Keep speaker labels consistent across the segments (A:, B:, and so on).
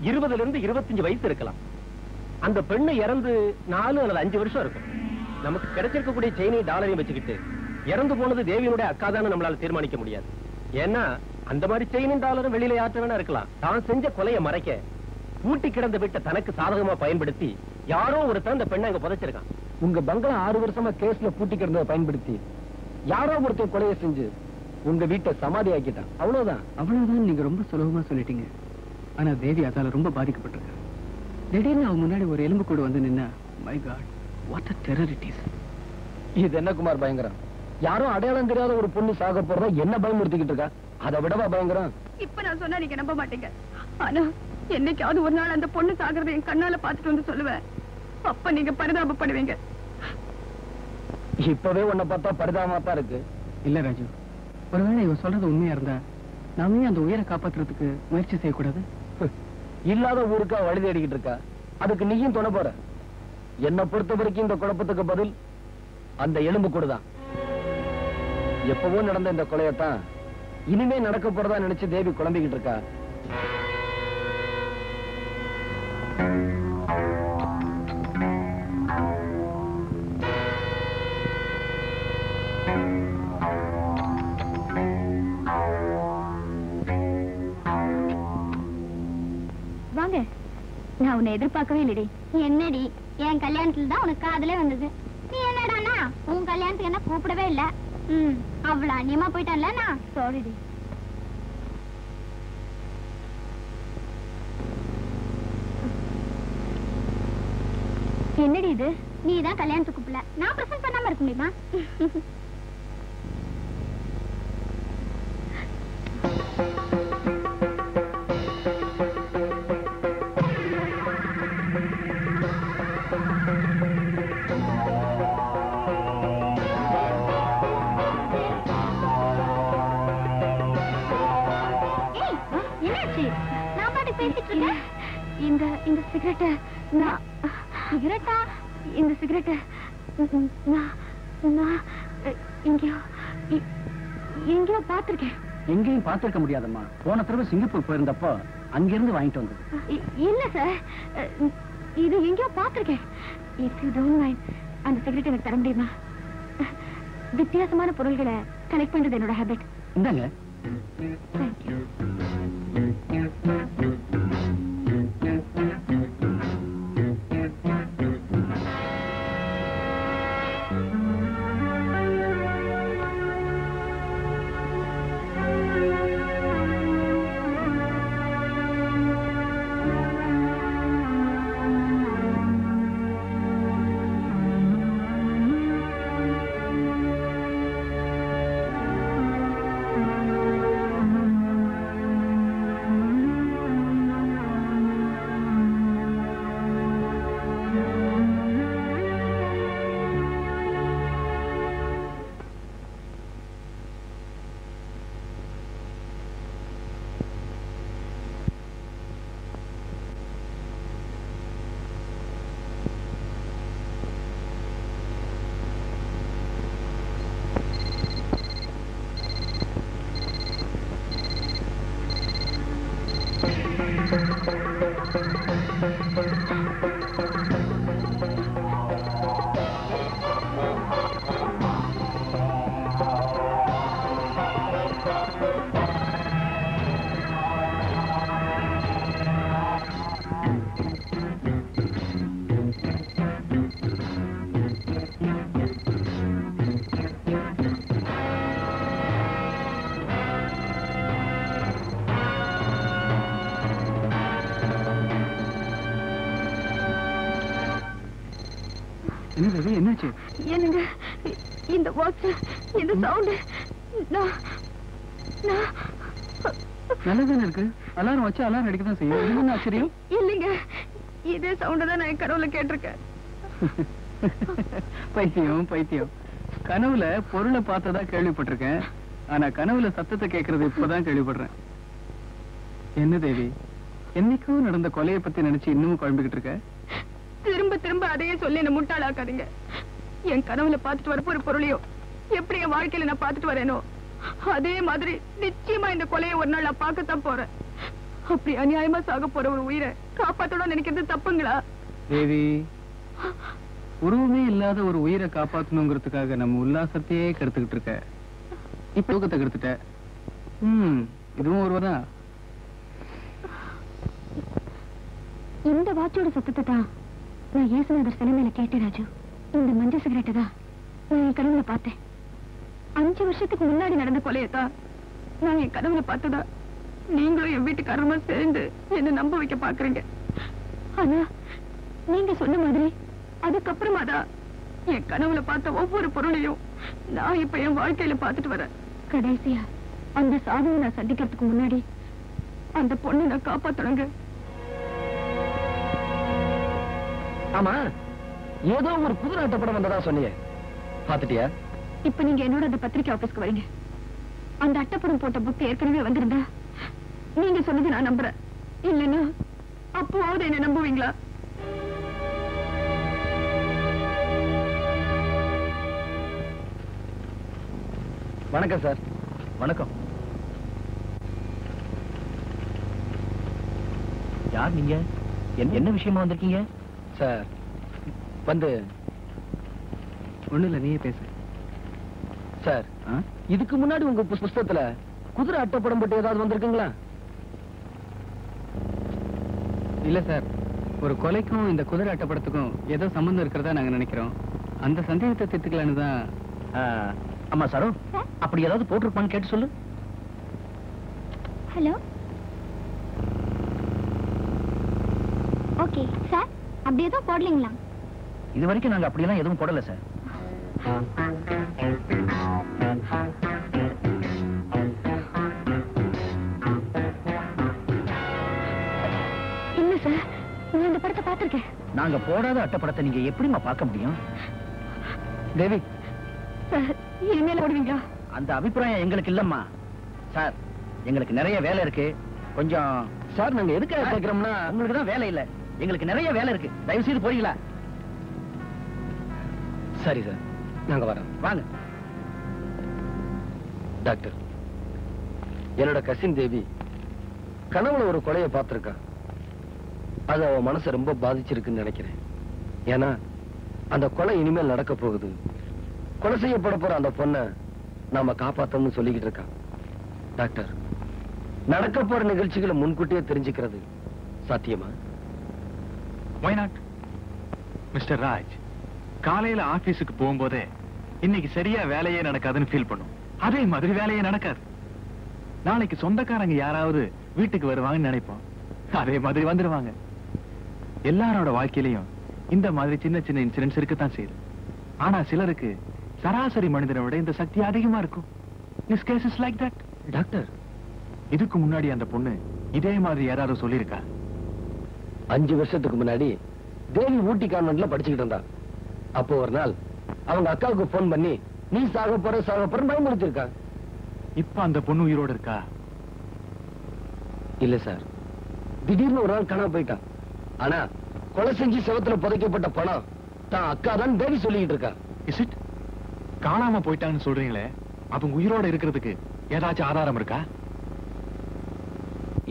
A: 20 இருந்து 25 வயசு இருக்கலாம். அந்த பெண்ணு இறந்து 4 அல்லது 5 வருஷம் இருக்கும். நமக்கு கிடைச்சிருக்கக்கூடிய செயினை டாலரையும் வச்சுக்கிட்டு இறந்து போனது தேவியினுடைய அக்காதான்னு நம்மளால தீர்மானிக்க முடியாது. ஏன்னா அந்த மாதிரி செயினும் டாலரும் வெளியில யாற்ற வேணா இருக்கலாம். தான் செஞ்ச கொலையை மறைக்க பூட்டி கிடந்த வீட்டை தனக்கு சாதகமா பயன்படுத்தி யாரோ ஒருத்தன் அந்த பெண்ணை அங்க புதைச்சிருக்கான். உங்க பங்களா 6 வருஷமா கேஸ்ல பூட்டி கிடந்ததை பயன்படுத்தி யாரோ ஒருத்தன் கொலையை செஞ்சு உங்க வீட்டை சமாதி ஆக்கிட்டான். அவ்வளவுதான்.
B: அவ்வளவுதான் நீங்க ரொம்ப சுலபமா சொல்லிட்டீங்க. ஆனா தேவி அதால ரொம்ப பாதிக்கப்பட்டிருக்காங்க. திடீர்னு அவங்க முன்னாடி ஒரு எலும்பு கூட வந்து நின்னா, my God, what a terror it is.
A: இது என்ன குமார் பயங்கரம்? யாரோ அடையாளம் தெரியாத ஒரு பொண்ணு சாக போறதா என்ன பயமுறுத்திக்கிட்டு இருக்கா? அதை விடவா பயங்கரம்?
C: இப்ப நான் சொன்னா நீங்க நம்ப மாட்டீங்க. ஆனா என்னைக்காவது ஒரு நாள் அந்த பொண்ணு சாகிறத என் கண்ணால பாத்துட்டு வந்து சொல்லுவேன். அப்ப நீங்க பரிதாபப்படுவீங்க.
A: இப்பவே உன்னை பார்த்தா பரிதாபமாத்தான் இருக்கு.
B: இல்ல ராஜு, ஒருவேளை இவ சொல்றது உண்மையா இருந்தா நாமே அந்த உயிரை காப்பாத்துறதுக்கு முயற்சி செய்யக்கூடாது.
A: இல்லாத ஊருக்கா வழி தேடிக்கிட்டு இருக்கா? அதுக்கு நீயும் துணை போற. என்னை பொறுத்த வரைக்கும் இந்த குழப்பத்துக்கு பதில் அந்த எலும்பு கூடுதான். எப்பவோ நடந்த இந்த கொலையத்தான் இனிமே நடக்க போறதா நினைச்சு தேவி குழம்பிக்கிட்டு இருக்கா.
C: வாங்க. நான் உன்னை எதிர்பார்க்கவே இல்லடி.
D: என்னடி, என் கல்யாணத்துல தான் உனக்கு காதலே வந்தது. நீ என்னடானா உன் கல்யாணத்துக்கு என்ன கூப்பிடவே இல்ல. அவ்வளவு அந்நியமா போயிட்டான்ல. நான்
C: சாரிடி. என்னடி இது?
D: நீ தான் கல்யாணத்துக்கு கூப்பிடல, நான் பிரசன்ட் பண்ணாம இருக்க முடியுமா?
C: இந்த சிகரெட் சிகரெட்டா? இந்த சிகரெட் நான் எங்கேயோ பார்த்திருக்கேன்.
B: எங்கேயும் பார்த்திருக்க முடியாதம்மா. போன தடவை சிங்கப்பூர் போயிருந்தப்போ அங்கிருந்து வாங்கிட்டு வந்தது.
C: இல்ல சார், இது எங்கேயோ பார்த்திருக்கேன். இஃப் யூ டோன்ட் மைண்ட், அந்த சிகரெட் எனக்கு தர முடியுமா? வித்தியாசமான பொருள்களை கலெக்ட் பண்றது என்னோட ஹேபிட்.
B: இந்தாங்க.
C: தேங்க்யூ.
B: என்னாச்சு?
C: என்னங்க இந்த வாட்ச், இந்த சவுண்ட்
B: நல்லதானே இருக்கு. அலாரம் வச்சு அலாரம் அடிக்கதான் செய்யும். என்ன ஆச்சரியம்?
C: இல்லைங்க, இதே சவுண்ட் தான் நான் கனவுல கேட்டிருக்கேன்.
B: பைத்தியம். கனவுல பொருளை பார்த்ததா கேள்விப்பட்டிருக்கேன். ஆனா கனவுல சத்தத்தை கேட்கறது இப்பதான் கேள்விப்படுறேன். என்ன தேவி, என்னைக்கும் நடந்த கொலையை பத்தி நினைச்சு இன்னமும் குழம்பிக்கிட்டு இருக்க?
C: திரும்ப திரும்ப அதையே சொல்லி என்ன முட்டாளாக்காதீங்க. என் கனவுல பாத்துட்டு வரப்போ ஒரு பொருளையோ எப்படி என் வாழ்க்கையில நான் பாத்துட்டு வரேனோ அதே மாதிரி நிச்சயமா இந்த கொலையை ஒரு நாள் நான் பார்க்கத்தான் போறேன். அப்படி அநியாயமா சாக போற ஒரு உயிரை காப்பாத்தோட நினைக்கிறது தப்புங்களா?
B: தேவி, உருவமே இல்லாத ஒரு உயிரை காப்பாத்தணுங்கிறதுக்காக நம்ம உல்லாசத்தையே கெடுத்துக்கிட்டு இருக்க. இப்ப தூக்கத்தை கெடுத்துட்ட. இதுவும் ஒருவதான்.
D: இந்த வாட்சோட சத்தத்தை தான் நான் இயேசுநாதர் சிலை மேல கேட்டேன் ராஜு. இந்த மஞ்சள் சிகரெட்டை தான் நான் என் கனவுல பார்த்தேன்.
C: 5 வருஷத்துக்கு முன்னாடி நடந்த கொலையத்தான் நான் என் கனவுல பார்த்ததா நீங்களும் என் வீட்டுக்காரமா சேர்ந்து என்ன நம்ப வைக்க பாக்குறீங்க. ஆனா நீங்க சொன்ன மாதிரி அதுக்கப்புறமா தான் என் கனவுல பார்த்த ஒவ்வொரு பொருளையும் நான் இப்ப என் வாழ்க்கையில பார்த்துட்டு வரேன். கடைசியா அந்த சாதுவை நான் சந்திக்கிறதுக்கு முன்னாடி அந்த பொண்ணை நான் காப்பாத்தணுங்க.
A: ஆமா, ஏதோ ஒரு புது நாட்டப்படம் வந்ததா சொன்னீங்க, பாத்துட்டியா?
C: இப்ப நீங்க என்னோட அந்த பத்திரிக்கை ஆபீஸ்க்கு வரீங்க. அந்த அட்டைப்படம் போட்ட புக் ஏற்கனவே வந்திருந்தா நீங்க சொன்னது நான் நம்புறேன். இல்லைன்னா அப்போவாவது என்ன நம்புவீங்களா?
A: வணக்கம் சார். வணக்கம். யார் நீங்க? என்ன விஷயமா வந்திருக்கீங்க? சார் வந்து
B: ஒண்ணு இல்ல, நீயே பேசு.
A: சார், இதுக்கு முன்னாடி உங்க புஸ்தகத்துல குதிரை அட்டைப்படம் போட்டு ஏதாவது வந்திருக்குங்களா?
B: இல்ல சார், ஒரு கொலைக்கும் இந்த குதிரை அட்டைப்படத்துக்கும் ஏதோ சம்பந்தம் இருக்கிறதா நாங்க நினைக்கிறோம். அந்த சந்தேகத்தை தீர்த்துக்கலான்னு தான்.
A: ஆமா சார், அப்படி ஏதாவது போட்டிருப்பான்னு கேட்டு சொல்லு.
D: Hello, okay sir. அப்படி எதுவும் போடலீங்களா?
A: இது வரைக்கும் நாங்க அப்படியெல்லாம் எதுவும் போடல சார்.
D: இல்ல சார், நான் இந்த படத்தை பார்த்திருக்கேன்.
A: நாங்க போடாத அட்டைப்படத்தை நீங்க எப்படிமா பார்க்க முடியும்? தேவி,
C: சார் என் மேல போடுவீங்களா?
A: அந்த அபிப்பிராயம் எங்களுக்கு இல்லம்மா. சார், எங்களுக்கு நிறைய வேலை இருக்கு. கொஞ்சம் சார், நாங்க எதுக்காக கேட்கிறோம்னா, உங்களுக்கு தான் வேலை இல்ல, எங்களுக்கு நிறைய வேலை இருக்கு. தயவு செய்து போறீங்களா? சரி சார், நாங்க வரோம். வாங்க. டாக்டர், என்னோட கசின் தேவி கனவுல ஒரு கொலையை பார்த்திருக்கா. அது அவ மனசை ரொம்ப பாதிச்சிருக்குன்னு நினைக்கிறேன். ஏன்னா அந்த கொலை இனிமேல் நடக்க போகுது. கொலை செய்யப்பட போற அந்த பொண்ணை நாம காப்பாத்தணும்னு சொல்லிக்கிட்டு இருக்கா. டாக்டர், நடக்க போற நிகழ்ச்சிகளை முன்கூட்டியே தெரிஞ்சுக்கிறது சாத்தியமா?
E: Why not? மிஸ்டர் ராஜ், காலையில ஆபீஸுக்கு போகும்போதே இன்னைக்கு சரியா வேலையே நடக்காதுன்னு ஃபீல் பண்ணும். அதே மாதிரி வேலையே நடக்காது. நாளைக்கு சொந்தக்காரங்க யாராவது வீட்டுக்கு வருவாங்கன்னு நினைப்போம். அதே மாதிரி வந்துருவாங்க. எல்லாரோட வாழ்க்கையிலையும் இந்த மாதிரி சின்ன சின்ன இன்சிடென்ட்ஸ் இருக்கத்தான் செய்யுது. ஆனா சிலருக்கு சராசரி மனிதனை விட இந்த சக்தி அதிகமா இருக்கும். This case is like that.
A: Doctor,
E: இதுக்கு முன்னாடி அந்த பொண்ணு இதே மாதிரி யாராவது சொல்லியிருக்கா?
A: 5 வருஷத்துக்கு முன்னாடி தேவி ஊட்டி கான்வென்ட்ல படிச்சுக்கிட்டு இருந்தா. அப்போ ஒரு நாள் அவங்க அக்காவுக்கு போன் பண்ணி, நீ சாக போற பயமுறுத்திருக்கா.
E: இப்ப அந்த பொண்ணு உயிரோட இருக்கா?
A: இல்ல சார், திடீர்னு ஒரு நாள் காணாம போயிட்டான். ஆனா கொலை செஞ்சு செவத்துல புதைக்கப்பட்ட பணம் தான் அக்கா தான் தேவி சொல்லிக்கிட்டு இருக்கா.
E: Is it? காணாம போயிட்டான்னு சொல்றீங்களே, அவங்க உயிரோட இருக்கிறதுக்கு ஏதாச்சும் ஆதாரம் இருக்கா?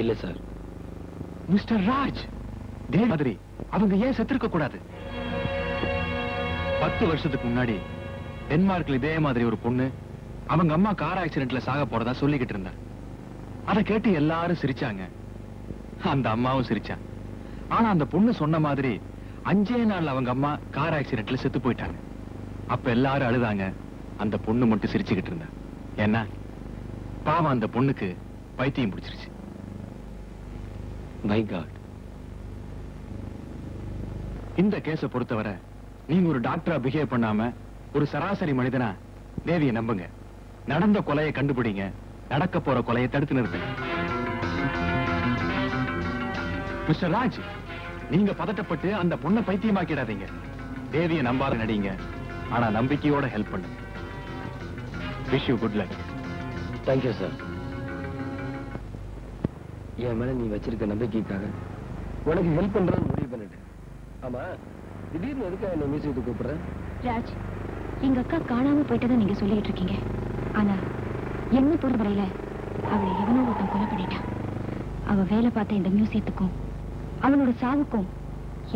A: இல்ல சார்.
E: மிஸ்டர் ராஜ், இதே மாதிரி அவங்க ஏன் செத்திருக்க கூடாது? 10 வருஷத்துக்கு முன்னாடி டென்மார்க்ல இதே மாதிரி ஒரு பொண்ணு அவங்க அம்மா கார் ஆக்சிடென்ட்ல சாக போறதா சொல்லிக்கிட்டு இருந்தா. அதை கேட்டு எல்லாரும் சிரிச்சாங்க. அந்த அம்மாவும் சிரிச்சா. ஆனா அந்த பொண்ணு சொன்ன மாதிரி 5 நாள் அவங்க அம்மா கார் ஆக்சிடென்ட்ல செத்து போயிட்டாங்க. அப்ப எல்லாரும் அழுதாங்க. அந்த பொண்ணு மட்டும் சிரிச்சுக்கிட்டு இருந்தா. ஏன்னா பாவம், அந்த பொண்ணுக்கு பைத்தியம் பிடிச்சிருச்சு.
A: My God.
E: இந்த கேஸ பொறுத்தவரை நீங்க ஒரு டாக்டரா பிஹேவ் பண்ணாம ஒரு சராசரி மனிதனா தேவியை நம்புங்க. நடந்த கொலையை கண்டுபிடிங்க. நடக்க போற கொலையை தடுத்து நிறுத்துங்க. மிஸ்டர் ராஜ், நீங்க பதட்டப்பட்டு அந்த பொண்ணை பைத்தியமாக்கிடாதீங்க. தேவியை நம்பாத நடிங்க. ஆனா நம்பிக்கையோட ஹெல்ப் பண்ணுங்க. Wish you good luck.
A: Thank you sir. என் மேல நீ வச்சிருக்க நம்பிக்கைக்காக உனக்கு ஹெல்ப் பண்றேன்னு முடிவு பண்ணிட்டேன். ஆமா, திடீர்னு எதுக்காக என்ன மியூசியத்துக்கு கூப்பிடுற?
D: ராஜ், எங்க அக்கா காணாம போயிட்டதை நீங்க சொல்லிட்டு இருக்கீங்க. ஆனா என்ன பொறுத்தவரையில அவளை எவனோ ஒருத்தன் கொலை பண்ணிட்டான்.
C: அவ வேலை பார்த்த இந்த மியூசியத்துக்கும் அவனோட சாவுக்கும்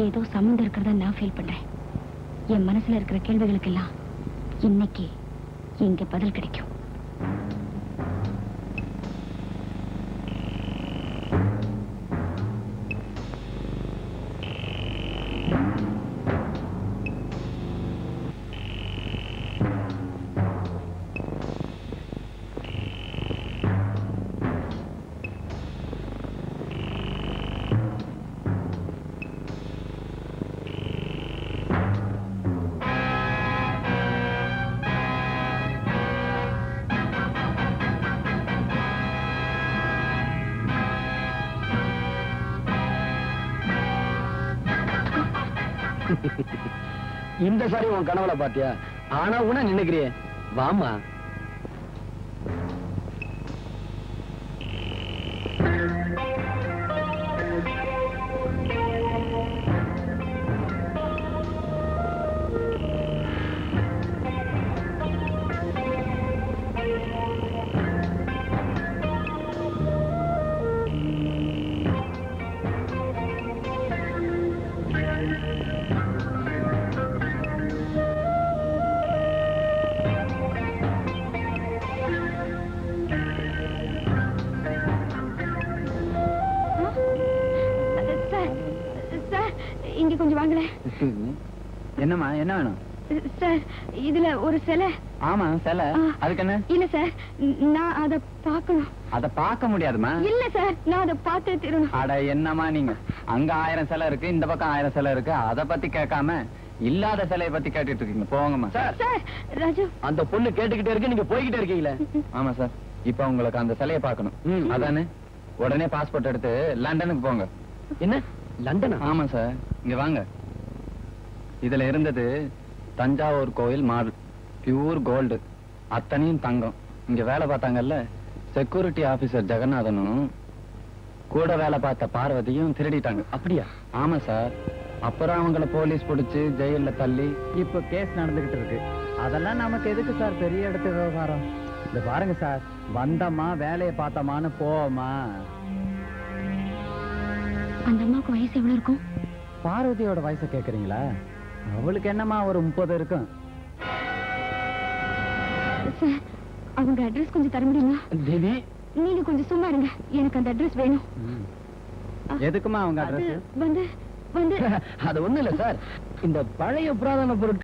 C: ஏதோ சம்மந்தம் இருக்கிறதா நான் ஃபீல் பண்றேன். என் மனசுல இருக்கிற கேள்விகளுக்கெல்லாம் இன்னைக்கு இங்க பதில் கிடைக்கும்.
A: இந்த சாரி உன் கனவுல பாத்தியா? ஆனா உன நினைக்கிறியே, வாமா.
C: சார், சார், இங்க கொஞ்சம் வாங்களேன்.
B: என்னம்மா, என்ன வேணும்?
C: சார், இதுல ஒரு சிலை.
B: ஆமா, சிலை. அதுக்கு என்ன?
C: இல்ல சார், நான் அத பார்க்கணும்.
B: அத பார்க்க முடியாதுமா.
C: இல்ல சார், நான் அத பார்த்தே தீரணும்.
B: அட என்னம்மா நீங்க, அங்க 1000 சிலை இருக்கு, இந்த பக்கம் 1000 சிலை இருக்கு. அத பத்தி கேட்காம இல்லாத சிலையை பத்தி கேட்டுட்டு இருக்கீங்க. போங்கம்மா.
C: சார், ராஜு,
A: அந்த பொண்ணு கேட்டுக்கிட்டே இருக்கு, நீங்க போய்கிட்டே இருக்கீங்களே.
B: ஆமா சார், இப்ப உங்களுக்கு அந்த சிலையை பார்க்கணும். அதானே? உடனே பாஸ்போர்ட் எடுத்து லண்டனுக்கு போங்க.
A: என்ன, லண்டனா?
B: ஆமா சார், இங்க வாங்க. இதுல இருந்தது தஞ்சாவூர் கோயில் மாடல், பியூர் கோல்டு, அத்தனையும் தங்கம். இங்க வேலை பார்த்தாங்கல்ல செக்யூரிட்டி ஆபீசர் ஜெகநாதனும் கூட வேலை பார்த்த பார்வதியும் திருடிட்டாங்க.
A: அப்படியா?
B: ஆமா சார். அப்புறம் அவங்கள போலீஸ் பிடிச்சு ஜெயில தள்ளி இப்ப கேஸ் நடந்துகிட்டு இருக்கு. அதெல்லாம் நமக்கு எதுக்கு சார் பெரிய இடத்து விவகாரம்? இந்த பாருங்க சார், வந்தமா வேலையை பார்த்தமான்னு போவோமா.
C: அந்த அம்மாவுக்கு வயசு எவ்வளவு இருக்கும்?
B: பார்வதியோட வயசை கேக்குறீங்களா? அவளுக்கு என்னமா ஒரு 30 இருக்கும்.
C: சார், அவங்க அட்ரஸ் கொஞ்சம் தர முடியுமா?
A: தேவி,
C: நீங்க கொஞ்சம் சும்மா இருங்க, எனக்கு அந்த அட்ரஸ் வேணும்.
B: எதுக்குமா அவங்க
C: அது
B: அட்ரஸ்?
C: வந்து வந்து
A: அது ஒண்ணு இல்ல சார், இந்த பழைய புராதன பொருட்கள்